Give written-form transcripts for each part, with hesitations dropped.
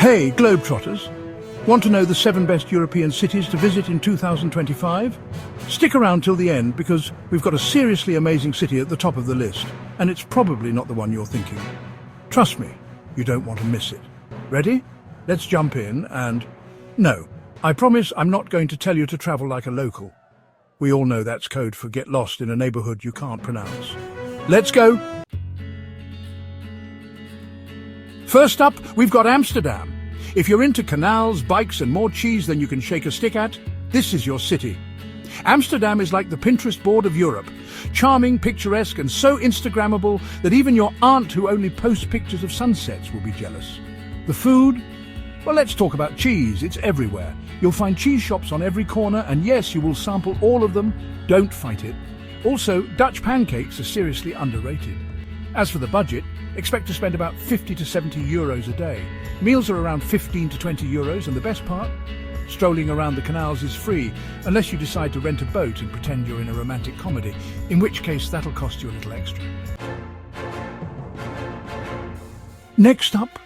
Hey, Globetrotters! Want to know the 7 best European cities to visit in 2025? Stick around till the end because we've got a seriously amazing city at the top of the list, and it's probably not the one you're thinking. Trust me, you don't want to miss it. Ready? Let's jump in and... No, I promise I'm not going to tell you to travel like a local. We all know that's code for get lost in a neighborhood you can't pronounce. Let's go! First up, we've got Amsterdam. If you're into canals, bikes and more cheese than you can shake a stick at, this is your city. Amsterdam is like the Pinterest board of Europe. Charming, picturesque and so Instagrammable that even your aunt who only posts pictures of sunsets will be jealous. The food? Well, let's talk about cheese. It's everywhere. You'll find cheese shops on every corner and yes, you will sample all of them. Don't fight it. Also, Dutch pancakes are seriously underrated. As for the budget, expect to spend about 50 to 70 euros a day. Meals are around 15 to 20 euros and the best part? Strolling around the canals is free, unless you decide to rent a boat and pretend you're in a romantic comedy, in which case that'll cost you a little extra. Next up,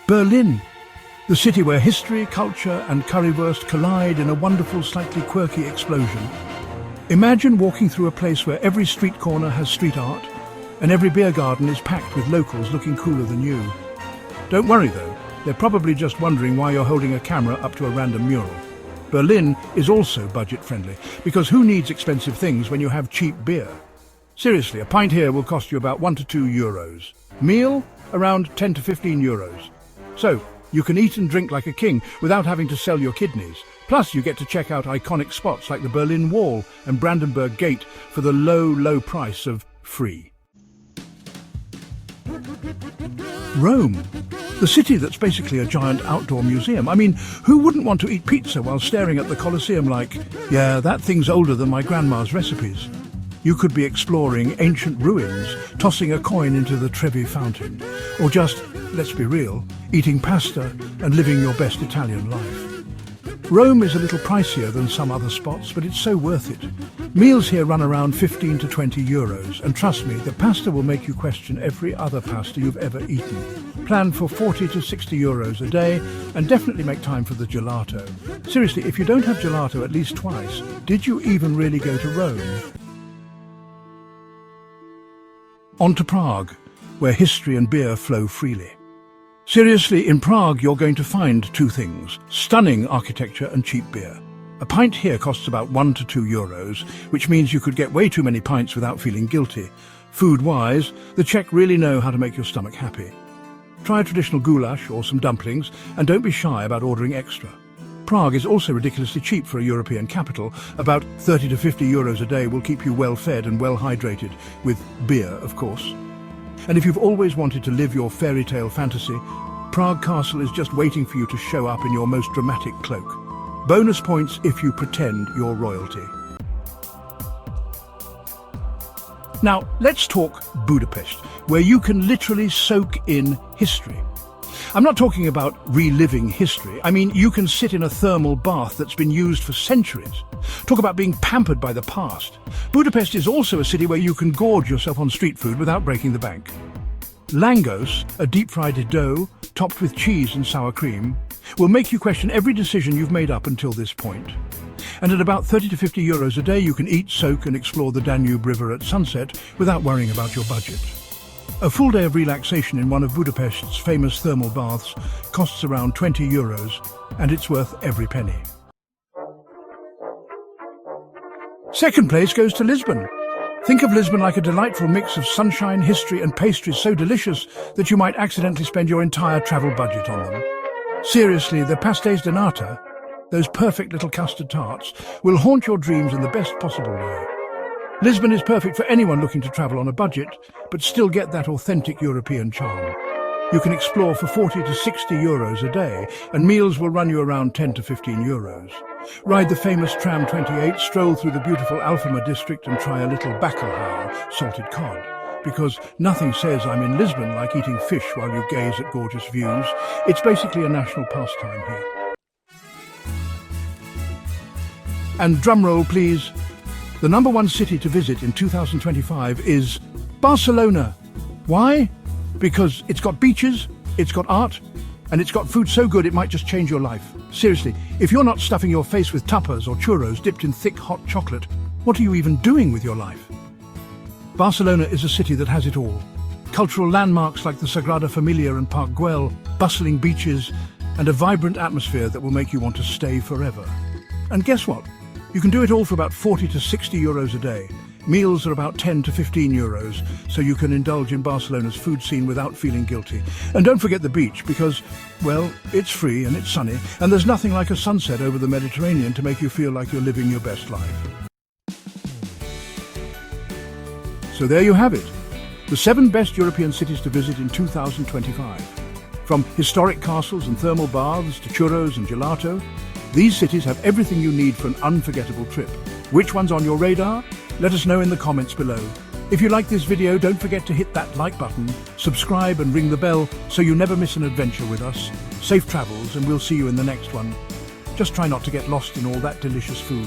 Berlin. The city where history, culture and currywurst collide in a wonderful, slightly quirky explosion. Imagine walking through a place where every street corner has street art, and every beer garden is packed with locals looking cooler than you. Don't worry though, they're probably just wondering why you're holding a camera up to a random mural. Berlin is also budget-friendly, because who needs expensive things when you have cheap beer? Seriously, a pint here will cost you about 1 to 2 euros. Meal? Around 10 to 15 euros. So, you can eat and drink like a king without having to sell your kidneys. Plus, you get to check out iconic spots like the Berlin Wall and Brandenburg Gate for the low price of free. Rome. The city that's basically a giant outdoor museum. I mean, who wouldn't want to eat pizza while staring at the Colosseum like, yeah, that thing's older than my grandma's recipes? You could be exploring ancient ruins, tossing a coin into the Trevi fountain, or just, let's be real, eating pasta and living your best Italian life. Rome is a little pricier than some other spots, but it's so worth it. Meals here run around 15 to 20 euros, and trust me, the pasta will make you question every other pasta you've ever eaten. Plan for 40 to 60 euros a day, and definitely make time for the gelato. Seriously, if you don't have gelato at least twice, did you even really go to Rome? On to Prague, where history and beer flow freely. Seriously, in Prague you're going to find 2 things: stunning architecture and cheap beer. A pint here costs about 1 to 2 euros, which means you could get way too many pints without feeling guilty. Food-wise, the Czech really know how to make your stomach happy. Try a traditional goulash or some dumplings, and don't be shy about ordering extra. Prague is also ridiculously cheap for a European capital. About 30 to 50 euros a day will keep you well fed and well hydrated, with beer, of course. And if you've always wanted to live your fairy tale fantasy, Prague Castle is just waiting for you to show up in your most dramatic cloak. Bonus points if you pretend you're royalty. Now, let's talk Budapest, where you can literally soak in history. I'm not talking about reliving history. I mean, you can sit in a thermal bath that's been used for centuries. Talk about being pampered by the past. Budapest is also a city where you can gorge yourself on street food without breaking the bank. Langos, a deep-fried dough topped with cheese and sour cream, will make you question every decision you've made up until this point. And at about 30 to 50 euros a day, you can eat, soak and explore the Danube River at sunset without worrying about your budget. A full day of relaxation in one of Budapest's famous thermal baths costs around 20 euros, and it's worth every penny. Second place goes to Lisbon. Think of Lisbon like a delightful mix of sunshine, history and pastries so delicious that you might accidentally spend your entire travel budget on them. Seriously, the pastéis de nata, those perfect little custard tarts, will haunt your dreams in the best possible way. Lisbon is perfect for anyone looking to travel on a budget, but still get that authentic European charm. You can explore for 40 to 60 euros a day, and meals will run you around 10 to 15 euros. Ride the famous tram 28, stroll through the beautiful Alfama district and try a little bacalhau, salted cod. Because nothing says I'm in Lisbon like eating fish while you gaze at gorgeous views. It's basically a national pastime here. And drumroll please. The #1 city to visit in 2025 is Barcelona. Why? Because it's got beaches, it's got art, And it's got food so good it might just change your life. Seriously, if you're not stuffing your face with tapas or churros dipped in thick hot chocolate, what are you even doing with your life? Barcelona is a city that has it all. Cultural landmarks like the Sagrada Familia and Park Güell, bustling beaches, and a vibrant atmosphere that will make you want to stay forever. And guess what? You can do it all for about 40 to 60 euros a day. Meals are about 10 to 15 euros, so you can indulge in Barcelona's food scene without feeling guilty. And don't forget the beach, because, well, it's free and it's sunny, and there's nothing like a sunset over the Mediterranean to make you feel like you're living your best life. So there you have it, the 7 best European cities to visit in 2025. From historic castles and thermal baths to churros and gelato, these cities have everything you need for an unforgettable trip. Which one's on your radar? Let us know in the comments below. If you like this video, don't forget to hit that like button, subscribe and ring the bell so you never miss an adventure with us. Safe travels, and we'll see you in the next one. Just try not to get lost in all that delicious food.